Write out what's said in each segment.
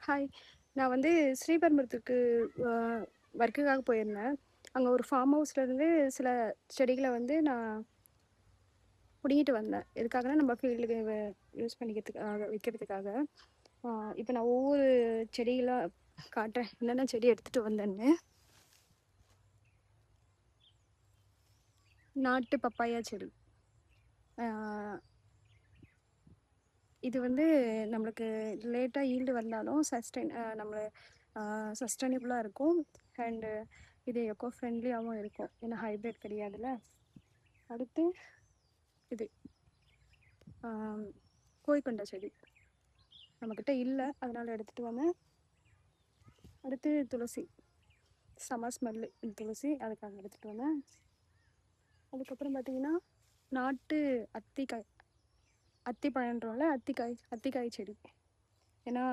Hi. நான் வந்து ஸ்ரீபெரும்புதூருக்கு அ ஒர்க்குக்காக போயிருந்தேன். அங்க ஒரு ஃபார்ம் ஹவுஸ்லேருந்து சில செடிகள வந்து நான் புடுங்கிட்டு வந்தேன். எதுக்காகன்னா, நம்ம ஃபீல்டுக்கு யூஸ் பண்ணிக்கிறதுக்காக வைக்கிறதுக்காக. அ இப்ப நான் ஒவ்வொரு செடிகளா காட்டுறேன். என்னென்ன செடி எடுத்துட்டு வந்தேன்னு. நாட்டு பப்பாயா செடி. அ இது வந்து நம்மளுக்கு லேட்டா ஈல்டு வந்தாலும் சஸ்டைனபிளா இருக்கும். அண்டு இது எக்கோ ஃப்ரெண்ட்லியாவும் இருக்கும். ஏன்னா ஹைப்ரிட் கிடையாதுல்ல. அடுத்து இது கோழிக்கொண்டை செடி நம்மக்கிட்ட இல்லை, அதனால் எடுத்துகிட்டு வந்தேன். அடுத்து துளசி, செம ஸ்மெல்லு இந்த துளசி, அதுக்காக எடுத்துகிட்டு வந்தேன். அதுக்கப்புறம் பார்த்தீங்கன்னா நாட்டு அத்திப்பழன்றோம்ல, அத்திக்காய் செடி. ஏன்னா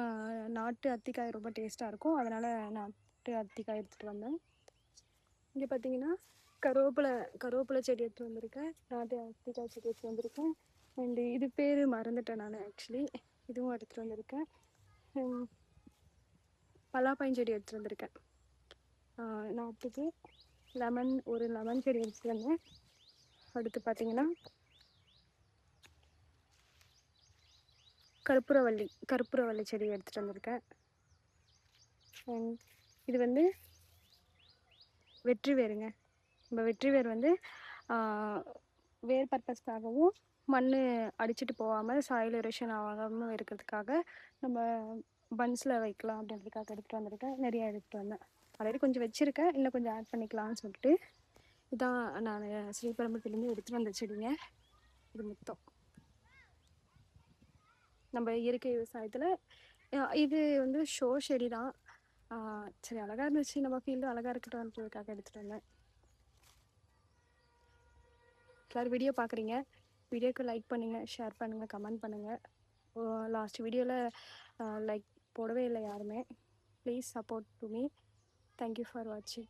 நாட்டு அத்திக்காய் ரொம்ப டேஸ்ட்டாக இருக்கும், அதனால் நாட்டு அத்திக்காய் எடுத்துகிட்டு வந்தேன். இங்கே பார்த்தீங்கன்னா கருவேப்பிலை செடி எடுத்துகிட்டு வந்திருக்கேன். நாட்டு அத்திக்காய் செடி எடுத்துகிட்டு வந்திருக்கேன். அண்டு இது பேர் மறந்துட்டேன் நான் ஆக்சுவலி. இதுவும் எடுத்துகிட்டு வந்திருக்கேன். பலாப்பழம் எடுத்துகிட்டு வந்திருக்கேன் நாட்டுக்கு. ஒரு லெமன் செடி எடுத்துகிட்டு வந்தேன். அடுத்து பார்த்தீங்கன்னா கற்பூரவள்ளி செடி எடுத்துகிட்டு வந்திருக்கேன். இது வந்து வெற்றி வேருங்க. நம்ம வெற்றி வேர் வந்து வேர் பர்பஸ்க்காகவும் மண் அடிச்சுட்டு போகாமல் சாயில் எரோஷன் ஆகாமல் இருக்கிறதுக்காக நம்ம பன்ஸில் வைக்கலாம் அப்படின்றதுக்காக எடுத்துகிட்டு வந்திருக்கேன். நிறைய எடுத்துகிட்டு வந்தேன். ஆல்ரெடி கொஞ்சம் வச்சுருக்கேன், இன்னும் கொஞ்சம் ஆட் பண்ணிக்கலாம்னு சொல்லிட்டு. இதான் நான் ஸ்ரீபெரும்புதூர்லேருந்து எடுத்துகிட்டு வந்த செடிங்க. இது மொத்தம் நம்ம இயற்கை விவசாயத்தில். இது வந்து ஷோ செடி தான். சரி, அழகாக இருந்துச்சு, நம்ம ஃபீல்டு அழகாக இருக்கட்டும்ன்றதுக்காக எடுத்துகிட்டு வந்தேன். எல்லோரும் வீடியோ பார்க்குறீங்க, வீடியோக்கு லைக் பண்ணுங்கள், ஷேர் பண்ணுங்கள், கமெண்ட் பண்ணுங்கள். லாஸ்ட் வீடியோவில் லைக் போடவே இல்லை யாருமே. Please support to me. Thank you for வாட்சிங்.